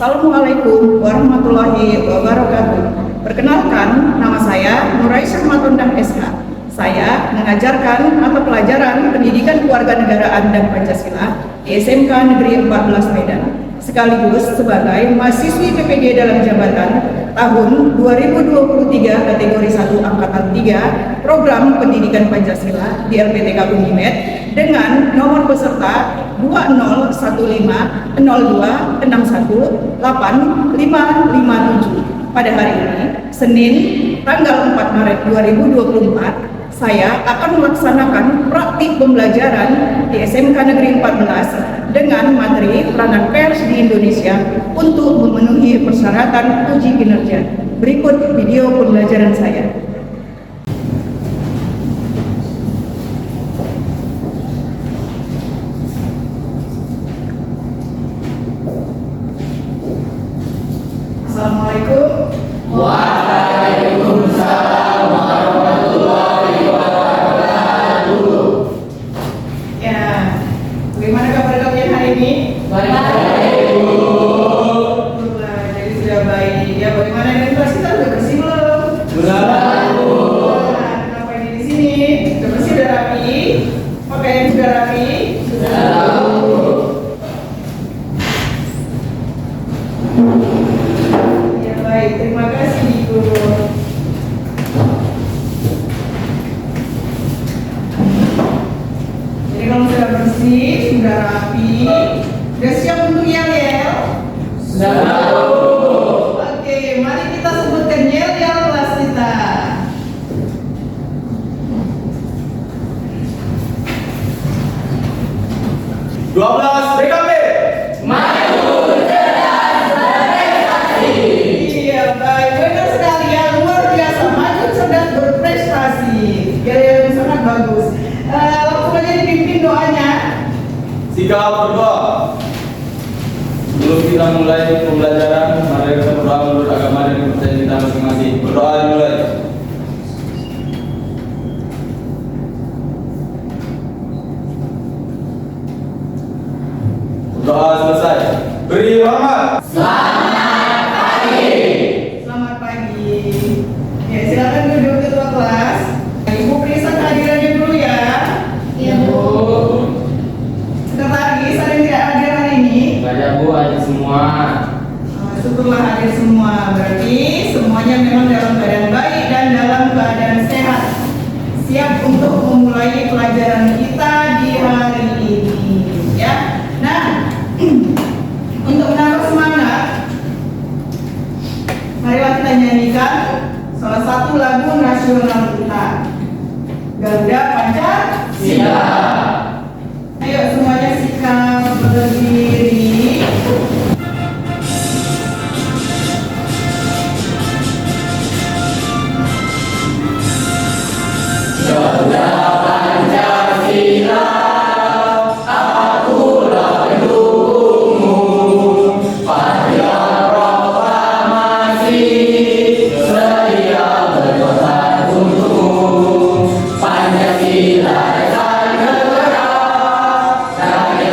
Assalamualaikum warahmatullahi wabarakatuh. Perkenalkan, nama saya Nuraisyah Matondang SH. Saya mengajarkan mata pelajaran Pendidikan Kewarganegaraan dan Pancasila di SMK Negeri 14 Medan, sekaligus sebagai mahasiswi PPG dalam jabatan tahun 2023 kategori 1 angkatan 3 program Pendidikan Pancasila di LPTK Unimed dengan nomor peserta 202162618557. Pada hari ini, Senin, tanggal 4 Maret 2024, saya akan melaksanakan praktik pembelajaran di SMK Negeri 14 dengan materi peranan pers di Indonesia untuk memenuhi persyaratan uji kinerja. Berikut video pembelajaran saya. Assalamualaikum. Waalaikumsalam warahmatullahi wabarakatuh. Ya, bagaimana kabar kalian hari ini? Baik, Bu. Jadi sudah baik. Ya, bagaimana dengan kelas kita sudah bersih belum? Sudah, Bu. Nah, kenapa ini di sini? Sudah bersih, sudah rapi? Pakaian sudah rapi? Sudah, Bu. Ya baik, terima kasih Guru. Jadi kalau sudah bersih, sudah rapi, sudah siap untuk yel-yel? Sudah, Bu. Oke, mari kita sebutkan yel-yel kelas kita. BKB. Maju, cerdas, berprestasi. Iya, baik, benar sekali ya, luar biasa, maju cerdas berprestasi. Yel-yel yang sangat bagus. Langsung aja dipimpin doanya. Sikap berdoa. Sebelum kita mulai pembelajaran, mari kita berdoa menurut agama dan kepercayaan kita masing-masing. Berdoa dimulai. Doa selesai. Beri hormat. Selamat pagi. Ya, silakan duduk ketua kelas. Ibu periksa kehadirannya dulu ya. Iya, Bu. Sekretaris, ada yang tidak hadir hari ini? Baca, Bu, ada semua. Syukurlah hadir semua. Berarti semuanya memang dalam keadaan baik dan dalam keadaan sehat. Siap untuk memulai pelajaran kita di hari ini. Ya. Nah, untuk menaruh semangat, marilah kita nyanyikan salah satu lagu nasional kita, Garuda Pancasila. Ayo semuanya sikap berdiri. Garuda Pancasila, akulah pendukungmu. Pada proklamasi, sedia berkorban untukmu. Pancasila esa negara, rakyat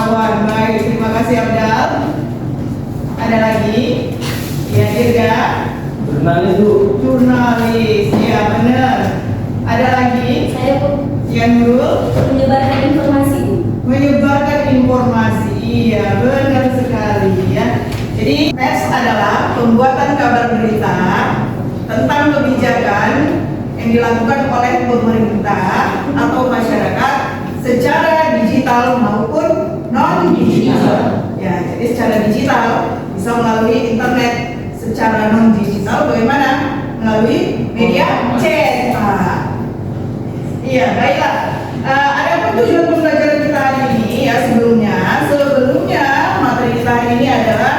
wartawan. Baik, terima kasih Abdal. Ada lagi? Ya, Dirga. Jurnalis Bu. Jurnalis, ya benar. Ada lagi? Saya Bu, Ya, Nurul. menyebarkan informasi Bu. Menyebarkan informasi. Iya, benar sekali ya. Jadi pers adalah pembuatan kabar berita tentang kebijakan yang dilakukan oleh pemerintah atau masyarakat secara digital maupun non digital. Ya, jadi secara digital bisa melalui internet, secara non digital bagaimana? Melalui media cetak. Iya, baiklah. Ada tujuan pembelajaran kita hari ini ya sebelumnya materi kita hari ini adalah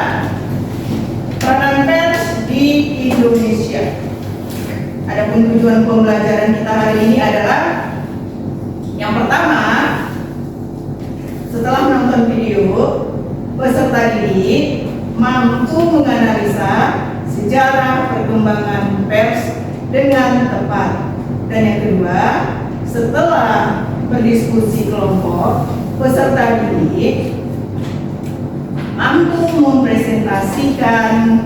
peranan pers di Indonesia. Adapun tujuan pembelajaran kita hari ini adalah yang pertama, setelah menonton video, peserta didik mampu menganalisa sejarah perkembangan pers dengan tepat. Dan yang kedua, setelah berdiskusi kelompok, peserta didik mampu mempresentasikan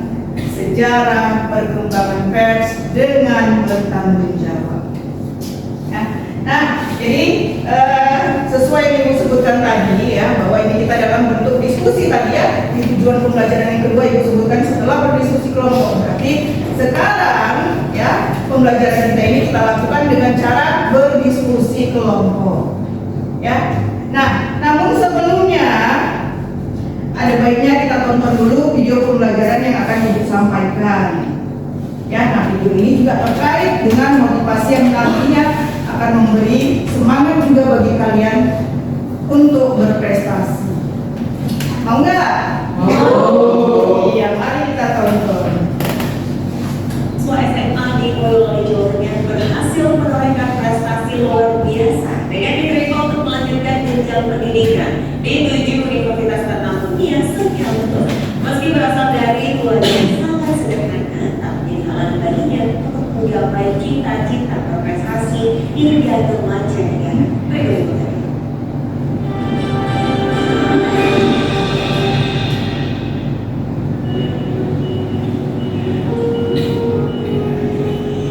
sejarah perkembangan pers dengan bertanggung jawab. Nah, jadi sesuai yang Ibu sebutkan tadi ya, bahwa ini kita dalam bentuk diskusi tadi ya, di tujuan pembelajaran yang kedua Ibu sebutkan setelah berdiskusi kelompok. Berarti sekarang ya, pembelajaran kita ini kita lakukan dengan cara berdiskusi kelompok. Ya. Nah, namun sebelumnya ada baiknya kita tonton dulu video pembelajaran yang akan Ibu sampaikan. Ya, nah video ini juga terkait dengan motivasi yang nantinya akan memberi semangat juga bagi kalian untuk berprestasi. Mau nggak? Mau. Iya, mari kita tonton. Siswa SMA di Boyolali, Jawa Tengah berhasil menorehkan prestasi luar biasa dengan diterima untuk melanjutkan jenjang pendidikan di 7 universitas ternama dunia sekaligus. Meski berasal dari keluarga yang sangat sederhana, tapi halangan baginya untuk menggapai cita-cita berprestasi yang dianggap mancanegara. Berikut ini.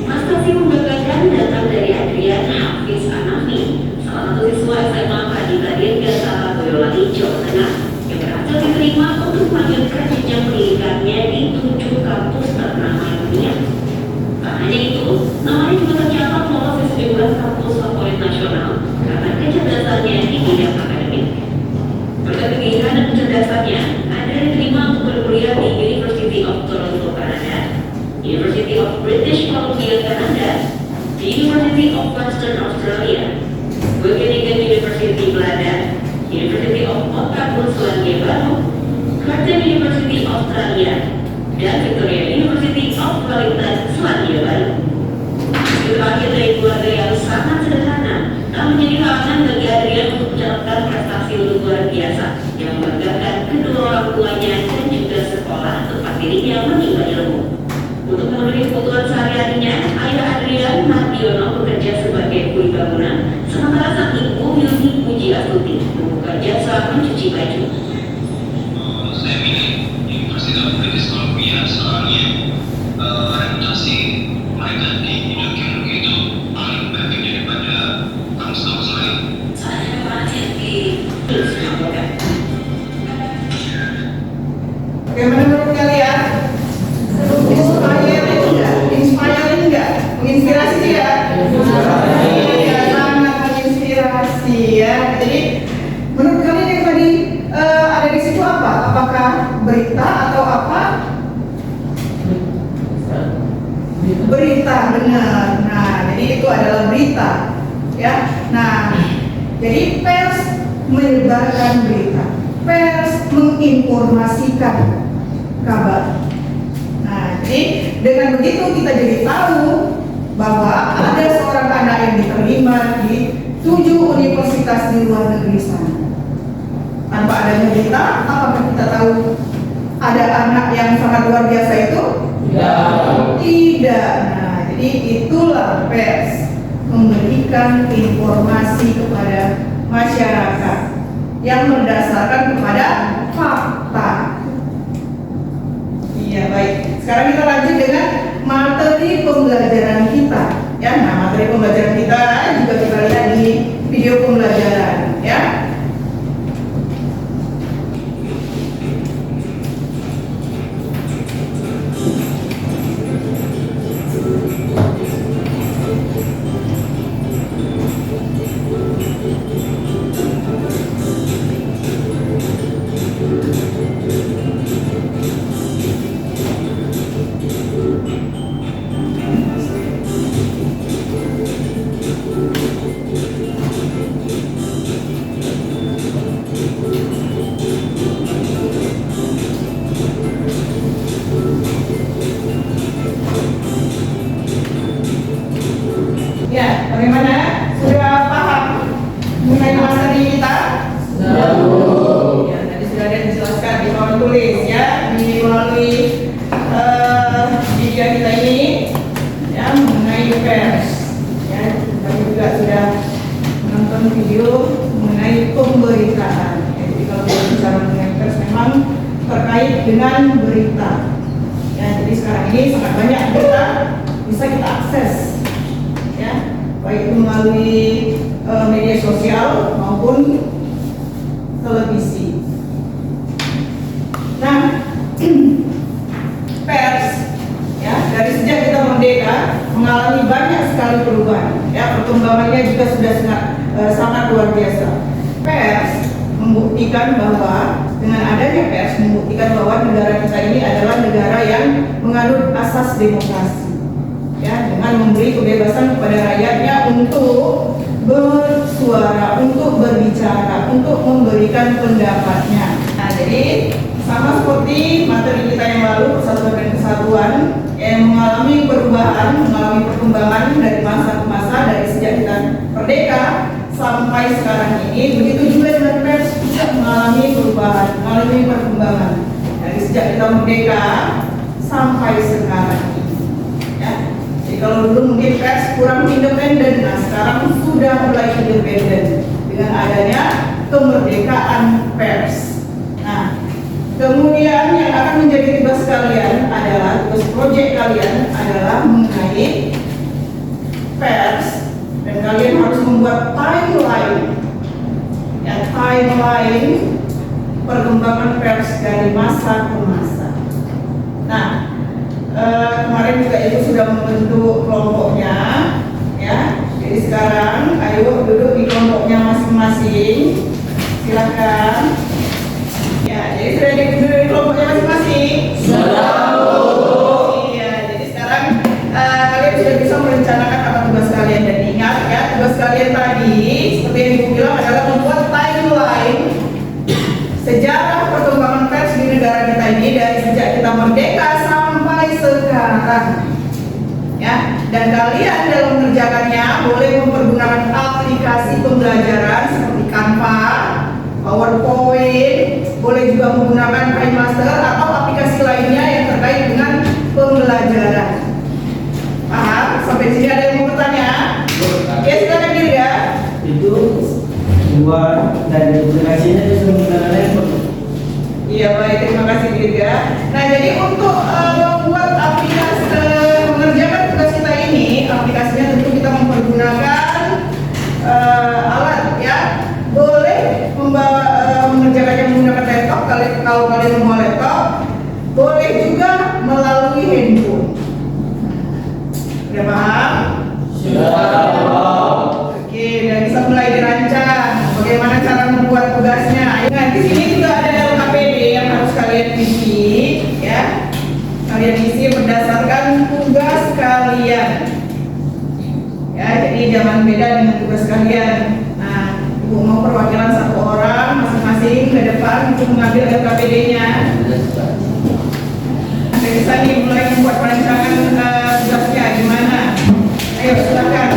Prestasi membanggakan datang dari Adrian Hafiz Anafi, salah satu siswa SMA Kadikadir Gasara Boyolali, Jawa Tengah, yang berhasil diterima untuk melanjutkan jenjang pendidikannya di 7 kampus ternama dunia. Tak hanya itu, namanya juga tercatat lolos di sejumlah kampus favorit nasional karena kecerdasannya di bidang akademik. Berkat kegigihan dan kecerdasannya, Adrian diterima untuk berkuliah di University of Toronto, Kanada, University of British Columbia, Kanada, the University of Western Australia, Wageningen University, Belanda, University of Otago, Selandia Baru, Curtin University, Australia, dan Victoria University of Wellington, Selandia Baru. Meski terakhir dari keluarga yang sangat sederhana, tak menjadi halangan bagi Adrian untuk mencatatkan prestasi luar biasa yang membanggakan kedua orang tuanya dan juga sekolah tempat dirinya menimba ilmu. Untuk memenuhi kebutuhan sehari-harinya, ayah Adrian, Mardiono, bekerja sebagai kuli bangunan, sementara sang ibu Yuni Puji Astuti membuka jasa mencuci baju. Saya pilih Universitas British Columbia soalnya reputasi mereka di bidang geologi itu paling baik daripada kampus-kampus lain. Saya pernah di Bagaimana menurut kalian? Inspiring nggak? Menginspirasi ya? Iya, sangat menginspirasi ya. Jadi menurut kalian yang tadi ada di situ apa? Apakah berita atau apa? Berita, benar. Nah, jadi itu adalah berita, ya. Nah, jadi pers menyebarkan berita, pers menginformasikan kabar. Nah, jadi dengan begitu kita jadi tahu bahwa ada seorang anak yang diterima di 7 universitas di luar negeri sana. Tanpa adanya berita, apakah kita tahu ada anak yang sangat luar biasa itu? Tidak. Nah, jadi itulah pers, memberikan informasi kepada masyarakat. yang berdasarkan kepada fakta. Iya, baik. Sekarang kita lanjut dengan materi pembelajaran kita. Ya, nah materi pembelajaran kita juga kita lihat di video pembelajaran, ya. Ya, bagaimana? Sudah paham mengenai materi kita? Ya, tadi sudah ada dijelaskan di papan tulis, ya, di melalui video kita ini, ya, mengenai pers. Ya, kami juga sudah menonton video mengenai pemberitaan. Jadi kalau kita bicara mengenai pers, memang terkait dengan berita. Ya, jadi sekarang ini sangat banyak berita bisa kita akses, ya, baik itu melalui media sosial maupun televisi. Nah, pers, ya, dari sejak kita merdeka mengalami banyak sekali perubahan. Ya, perkembangannya juga sudah sangat luar biasa. Pers membuktikan bahwa dengan adanya pers membuktikan bahwa negara kita ini adalah negara yang menganut asas demokrasi. Ya, dengan memberi kebebasan kepada rakyatnya untuk bersuara, untuk berbicara, untuk memberikan pendapatnya. Nah, jadi sama seperti materi kita yang lalu, persatuan dan kesatuan, yang mengalami perubahan, mengalami perkembangan dari masa ke masa, dari sejak kita merdeka sampai sekarang ini, begitu juga dengan pers juga mengalami perubahan, mengalami perkembangan dari sejak kita merdeka sampai sekarang ini. Ya. Jadi kalau dulu mungkin pers kurang independen, nah sekarang sudah mulai independen dengan adanya kemerdekaan pers. Nah, kemudian yang akan menjadi tugas kalian adalah, tugas proyek kalian adalah mengenai pers, dan kalian harus membuat timeline, ya, timeline perkembangan pers dari masa ke masa. Nah, kemarin juga itu sudah membentuk kelompoknya, ya. Jadi sekarang ayo duduk di kelompoknya masing-masing. Silakan. Ya, jadi sudah duduk di kelompoknya masing-masing. Iya, jadi sekarang kalian sudah bisa merencanakan apa tugas kalian, dan ingat ya, tugas kalian tadi seperti yang Ibu bilang adalah membuat timeline sejarah perkembangan pers di negara kita ini dari sejak kita merdeka sampai sekarang, ya. Dan kalian dalam mengerjakannya boleh mempergunakan aplikasi pembelajaran seperti Canva, PowerPoint, boleh juga menggunakan KineMaster atau aplikasi lainnya yang terkait dengan pembelajaran. Paham? Sampai sini ada yang mau bertanya? Ya, silakan diri ya. Itu buat dari aplikasinya itu menggunakan handphone. Iya, baik, terima kasih Dirga. Nah, jadi untuk membuat aplikasi, mengerjakan tugas kita ini, aplikasinya tentu kita mempergunakan alat, ya. Boleh mengerjakannya menggunakan laptop, kalau kalian membawa laptop, boleh juga melalui handphone. Sudah paham? Oke, dan bisa mulai dirancang bagaimana cara membuat tugasnya. Nah, di sini juga ada dalam APD yang harus kalian isi, ya. Kalian isi berdasarkan tugas kalian. Ya, jadi jangan beda dengan tugas kalian. Nah, Ibu mau perwakilan satu orang masing-masing ke depan untuk mengambil LKPD-nya. Anda bisa nih mulai membuat perancangan tugasnya gimana? Ayo silakan.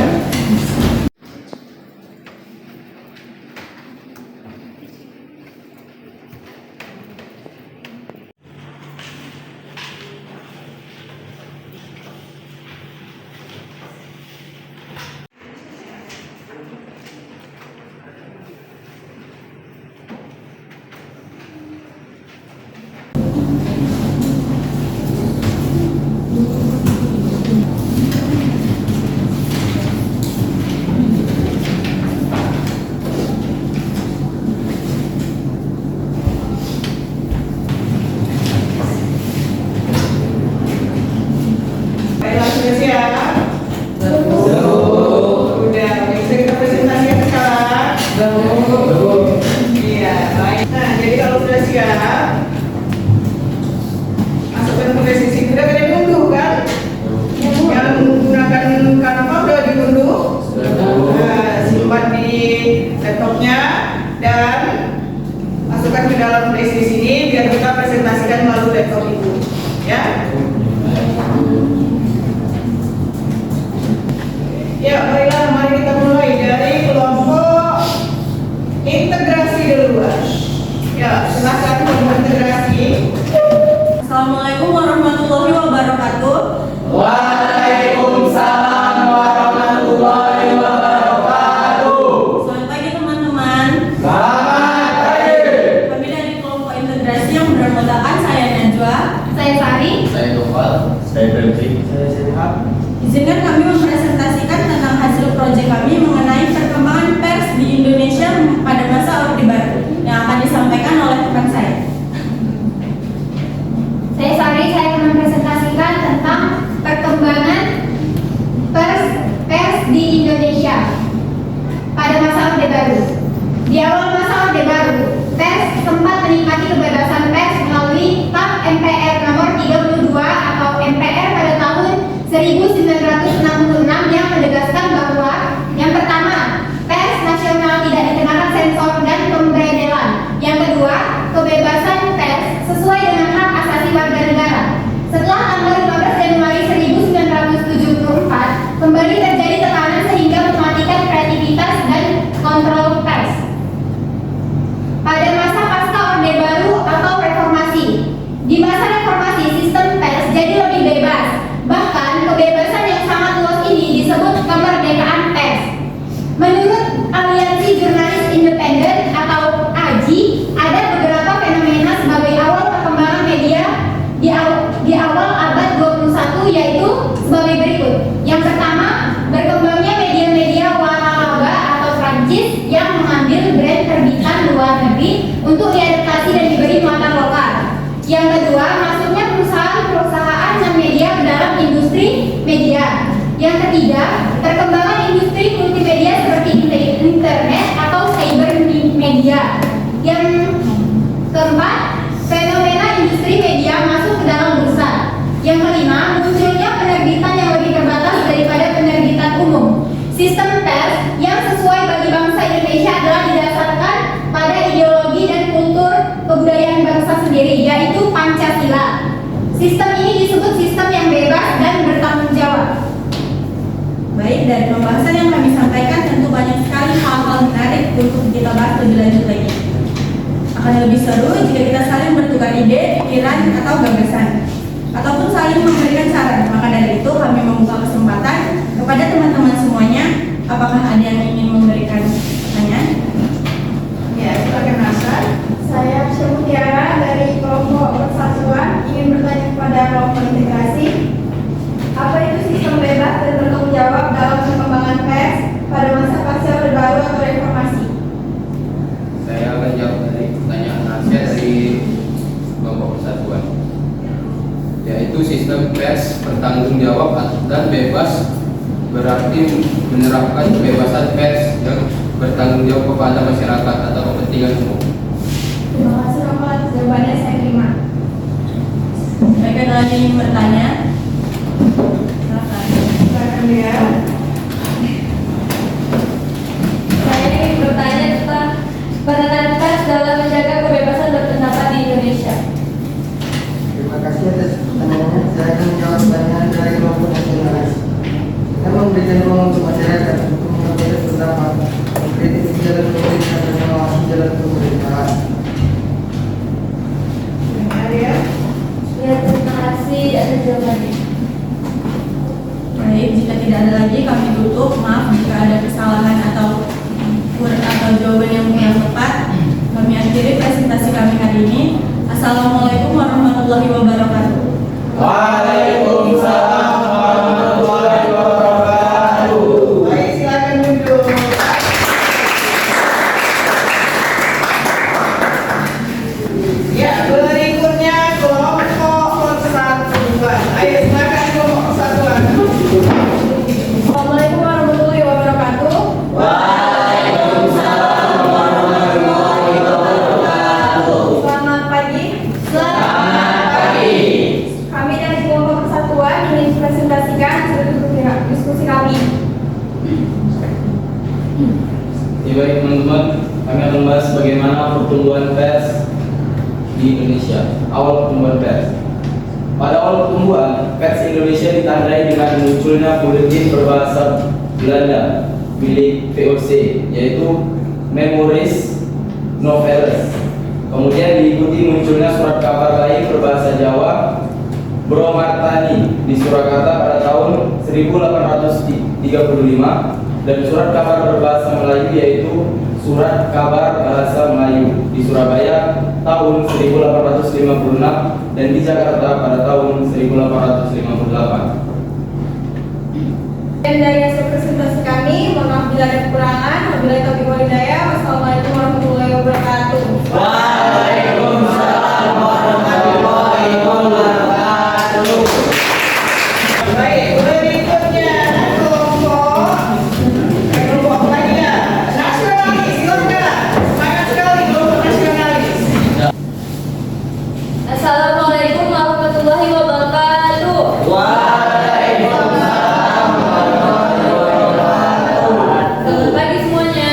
Saya Febri. Saya Syarihab. Izinkan kami mempresentasikan tentang hasil proyek kami mengenai perkembangan pers di Indonesia pada masa Orde Baru yang akan disampaikan oleh rekan saya. Saya Sari, saya akan mempresentasikan tentang perkembangan pers di Indonesia pada masa Orde Baru. Di awal masa Orde Baru, pers sempat menikmati kebebasan pers melalui TAP MPR nomor 32 atau MPR pada tahun 1966 yang menegaskan bahwa yang pertama, pers nasional tidak dikenakan sensor dan pemberedelan. Yang kedua, kebebasan pers sesuai dengan hak asasi warga negara. Setelah tanggal 15 Januari 1974, kembali terjadi tekanan sehingga mematikan kreativitas dan kontrol pers. Pada masa pasca Orde Baru atau reformasi, di masa reformasi sistem pers jadi lebih bebas. Bahkan kebebasan yang sangat luas ini disebut kemerdekaan pers. Menurut Aliansi Jurnalis Independen atau AJI, ada beberapa fenomena sebagai awal perkembangan media di awal abad 21, yaitu sebagai berikut. Yang pertama, berkembangnya media-media waralaba atau Prancis yang mengambil brand terbitan luar negeri untuk diadaptasi dan diberi muatan lokal. Yang kedua, masuknya perusahaan-perusahaan dan media ke dalam industri media. Yang ketiga, perkembangan industri multimedia seperti internet atau cyber media. Yang keempat, fenomena industri media masuk ke dalam bursa. Yang kelima, munculnya penerbitan yang lebih terbatas daripada penerbitan umum. Sistem pers yang sesuai bagi bangsa Indonesia adalah didasarkan pada ideologi dan kultur kebudayaan bangsa sendiri, yaitu Pancasila. Sistem ini disebut sistem yang bebas dan bertanggung jawab. Baik, dari pembahasan yang kami sampaikan tentu banyak sekali hal-hal menarik untuk kita bahas lebih lanjut lagi. Akan lebih seru jika kita saling bertukar ide, pikiran, atau gagasan, ataupun saling memberikan saran. Maka dari itu kami membuka kesempatan kepada teman-teman semuanya. Apakah ada yang ingin memberikan pertanyaan? Ya, silakan Nasar. Saya Syamutiara dari kelompok persatuan ingin bertanya kepada kelompok integrasi. Apa itu sistem bebas dan bertanggung jawab dalam perkembangan pers pada masa pasca Orde Baru atau reformasi? Saya akan jawab dari pertanyaan Nasya dari kelompok persatuan, yaitu sistem pers bertanggung jawab dan bebas berarti menerapkan kebebasan pers yang bertanggung jawab kepada masyarakat atau kepentingan umum. Terima kasih Bapak, jawabannya saya terima. Baik, ada lagi yang ingin bertanya? Silakan ya. Saya ingin bertanya tentang peranan pers dalam menjaga kebebasan berpendapat di Indonesia. Terima kasih atas pertanyaannya. Saya akan menjawab pertanyaan dari kelompok nasionalis. Kita memberikan ruang untuk masyarakat untuk menyampaikan pendapat, mengkritik jalan pemerintah dan mengawasi jalan pemerintahan. Ya. Ya, terima kasih atas jawabannya. Baik, jika tidak ada lagi kami tutup. Maaf jika ada kesalahan atau jawaban yang kurang tepat. Kami akhiri presentasi kami hari ini. Assalamualaikum warahmatullahi wabarakatuh. Waalaikumsalam warahmatullahi wabarakatuh. Baik, silakan duduk. Ya, berikutnya kelompok persatuan. Ayo silakan kelompok persatuan. Assalamualaikum warahmatullahi wabarakatuh. Waalaikumsalam warahmatullahi wabarakatuh. Selamat pagi. Selamat pagi. Kami dari kelompok persatuan ingin presentasikan hasil diskusi kami. Baik teman-teman, kami akan membahas bagaimana pertumbuhan pers di Indonesia. Awal pertumbuhan pers. Pada awal pertumbuhan, pers Indonesia ditandai dengan munculnya buletin berbahasa Belanda milik VOC, yaitu Memories Noveles. Kemudian diikuti munculnya surat kabar lain berbahasa Jawa, Bro Martani di Surakarta pada tahun 1835. dan surat kabar berbahasa Melayu yaitu Surat Kabar Bahasa Melayu di Surabaya tahun 1856 dan di Jakarta pada tahun 1858. Dan dari hasil presentasi kami, mohon maaf bila ada kekurangan. Wabillahi taufiq wal hidayah. Wassalamualaikum warahmatullahi wabarakatuh. Waalaikumsalam warahmatullahi wabarakatuh. Baik, berikutnya kelompok lagi ya. Nasionalis, silakan. Semangat sekali kelompok nasionalis. Assalamualaikum warahmatullahi wabarakatuh. Selamat pagi semuanya.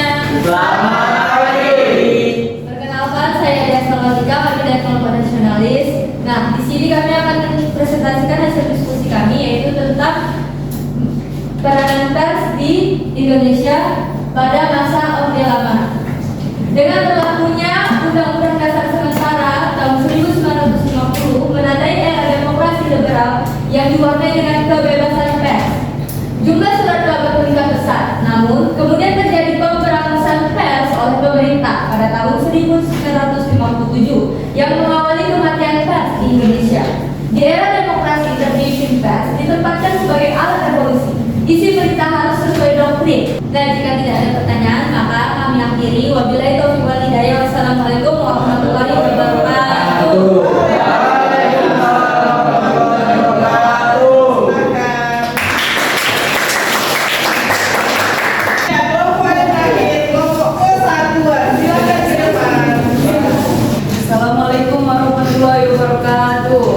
Perkenalkan, saya Ades Salwatika, kami dari kelompok nasionalis. Nah, di sini kami akan presentasikan hasil diskusi kami, yaitu tentang peranan pers di Indonesia pada masa Orde Lama. Dengan berlakunya Undang-Undang Dasar Sementara tahun 1950 menandai era demokrasi liberal yang diwarnai dengan kebebasan pers. Jumlah surat kabar meningkat pesat, namun kemudian terjadi pemberantasan pers oleh pemerintah pada tahun 1957 yang mengawali kematian pers di Indonesia. Di era demokrasi, intervention pers ditempatkan sebagai alat revolusi. Isi berita harus sesuai doktrin. Dan jika tidak ada pertanyaan, maka kami akhiri. Wabillahi taufiq wal hidayah. Wassalamualaikum warahmatullahi wabarakatuh. Ya, kelompok yang terakhir, kelompok kesatuan. Silakan ke depan. Assalamualaikum warahmatullahi wabarakatuh.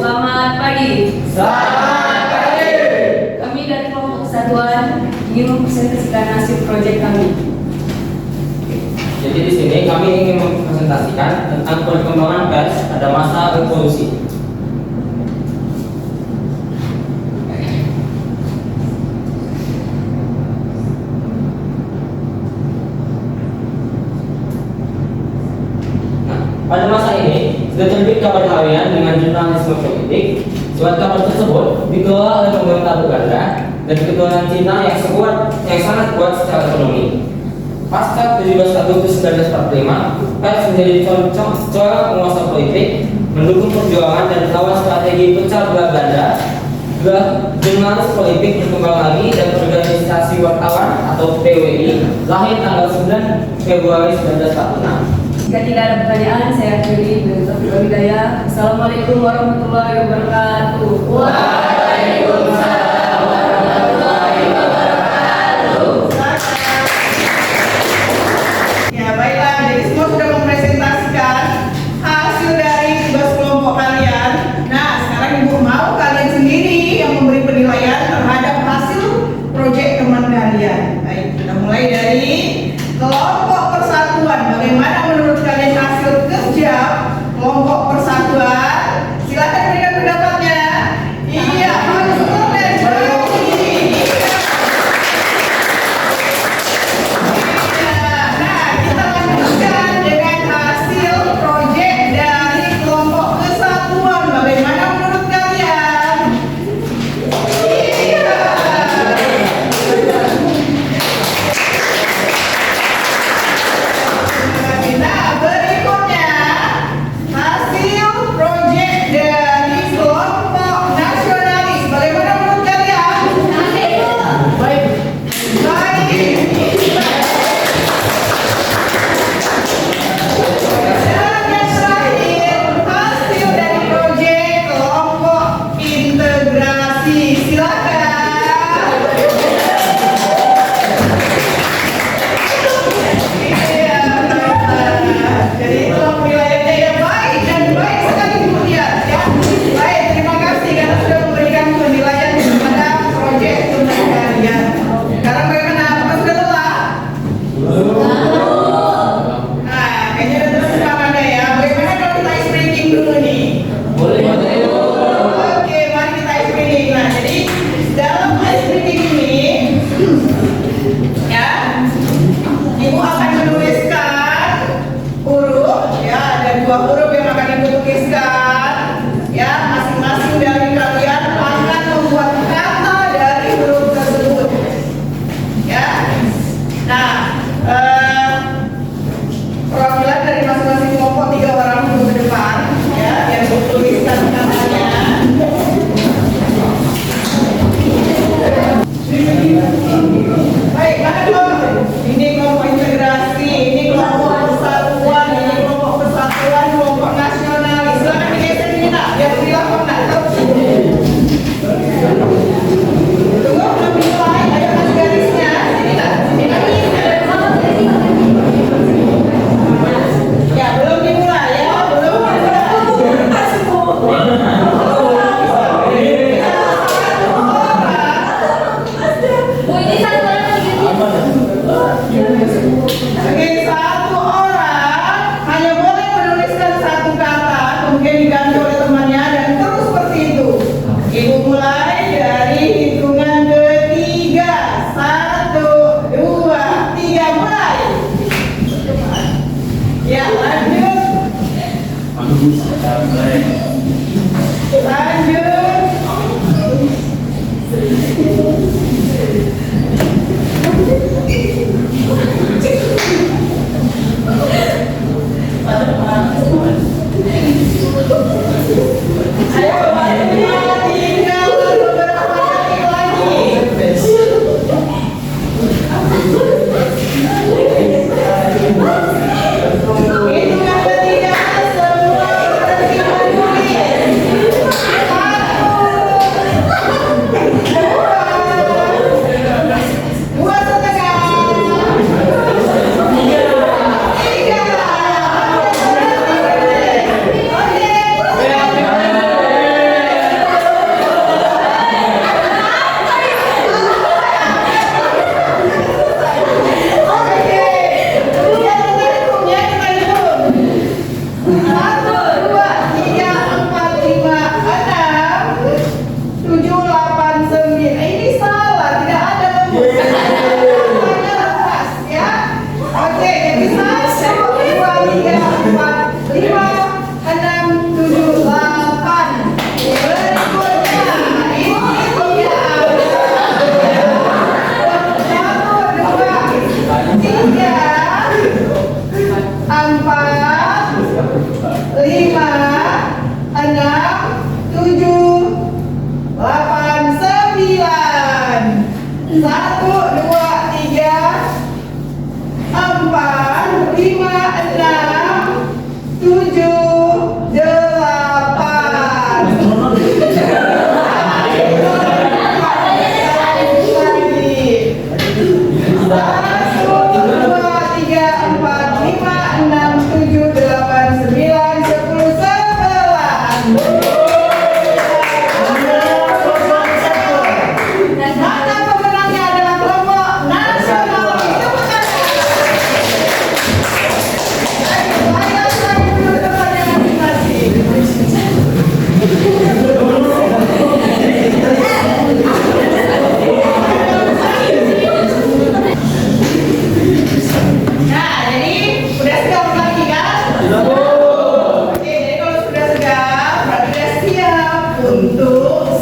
Selamat pagi. Kami dari kelompok kesatuan ingin mempresentasikan hasil proyek kami. Jadi di sini kami ingin mempresentasikan tentang perkembangan pers pada masa revolusi. Nah, pada masa ini sudah terbit kabar harian dengan jurnalisme politik. Surat kabar tersebut dikelola oleh pemerintah Belanda dan ketuhanan Cina yang sangat kuat secara ekonomi. Pasca 17 Agustus 1945, pers menjadi corak penguasa politik, mendukung perjuangan dan melawan strategi pecah belah Belanda. Jurnalis politik berkembang lagi dan organisasi wartawan atau PWI lahir tanggal 9 Februari 1946. Jika tidak ada pertanyaan, saya akhiri. Wabillahi taufiq wal hidayah. Assalamualaikum warahmatullahi wabarakatuh. Waalaikumsalam warahmatullahi wabarakatuh. Ya, baiklah. Jadi semua sudah mempresentasikan hasil dari tugas kelompok kalian. Nah, sekarang Ibu mau kalian sendiri yang memberi penilaian terhadap hasil proyek teman kalian. Baik, kita mulai dari kelompok persatuan. Bagaimana menurut kalian hasil kerja kelompok persatuan? Silakan berikan pendapatnya.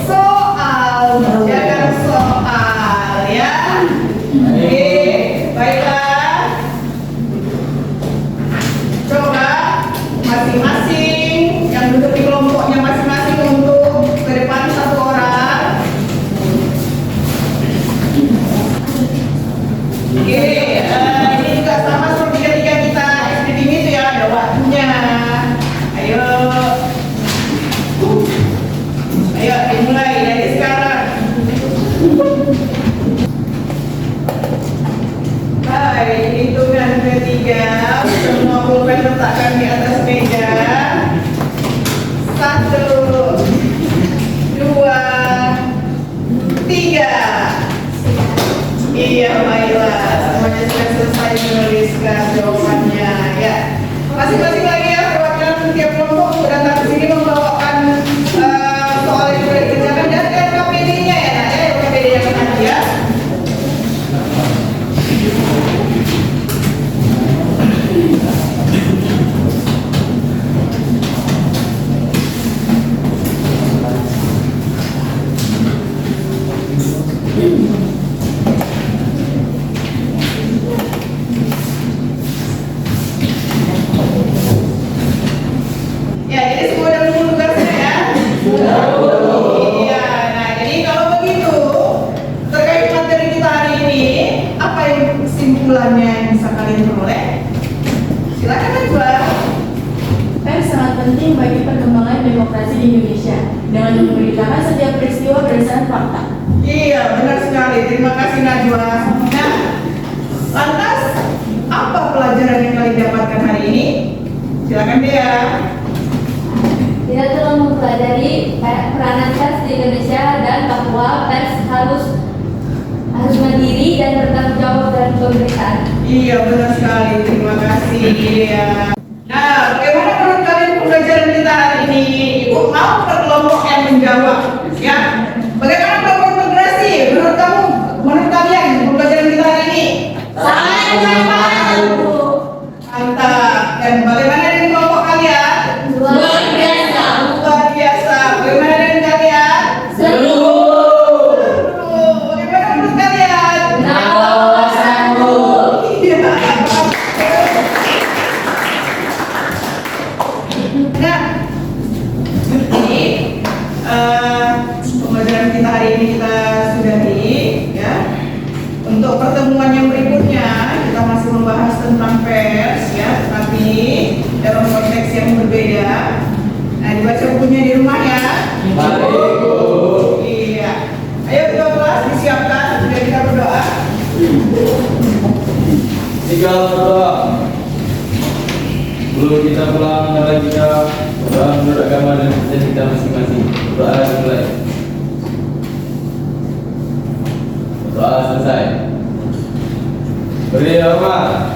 soal, jangan soal ya. Oke, baiklah. Coba masing-masing yang duduk di kelompoknya masing-masing untuk ke depan satu orang. Oke, ini juga sama seperti ketika kita SPDM itu ya, ada waktunya. Ayo. Ayo dimulai dari sekarang. Baik, hitungan ketiga. Semua pulpen letakkan di atas meja. 1, 2, 3. Iya, baiklah. Semuanya sudah selesai menuliskan jawabannya. Ya, masing-masing lagi ya perwakilan tiap kelompok datang ke sini membawakan soal yang sudah dikerjakan dan KPD-nya ya, nak ya, KPD-nya ke nanti ya. Ya, jadi semua udah menunggu tugasnya ya? Iya, nah jadi kalau begitu terkait materi kita hari ini, apa yang kesimpulannya yang bisa kalian peroleh? Silakan Najwa. Pers sangat penting bagi perkembangan demokrasi di Indonesia dengan memberitakan setiap peristiwa berdasarkan fakta. Iya, benar sekali. Terima kasih Najwa. Nah, lantas apa pelajaran yang kalian dapatkan hari ini? Silakan Dea. Kita telah mempelajari peranan pers di Indonesia dan bahwa pers harus mandiri dan bertanggung jawab dalam pemberitaan. Iya, benar sekali. Terima kasih Dea. Nah, bagaimana menurut kalian pembelajaran kita hari ini? Ibu mau per kelompok yang menjawab, ya? Bagaimana kelompok integrasi? Menurut kamu, menurut kalian pembelajaran kita hari ini? Sangat bermanfaat, Bu. Mantap. Dan bagaimana dengan kelompok kalian? Luar biasa. Luar biasa. Bagaimana dengan kalian? Seru. Bagaimana menurut kalian? Nawawasan, Bu. Iya. Nah, ini pembelajaran kita hari ini kita sudahi ya. Untuk pertemuan yang berikutnya kita masih membahas tentang pers ya, tapi dalam konteks yang berbeda. Nah, dibaca bukunya di rumah ya. Baik. Iya. Ayo kita kelas disiapkan, sudah kita berdoa. 3 berdoa. Sebelum kita pulang, mari kita berdoa menurut agama dan kepercayaan kita masing-masing. Berdoa dimulai. Doa selesai. Beri hormat.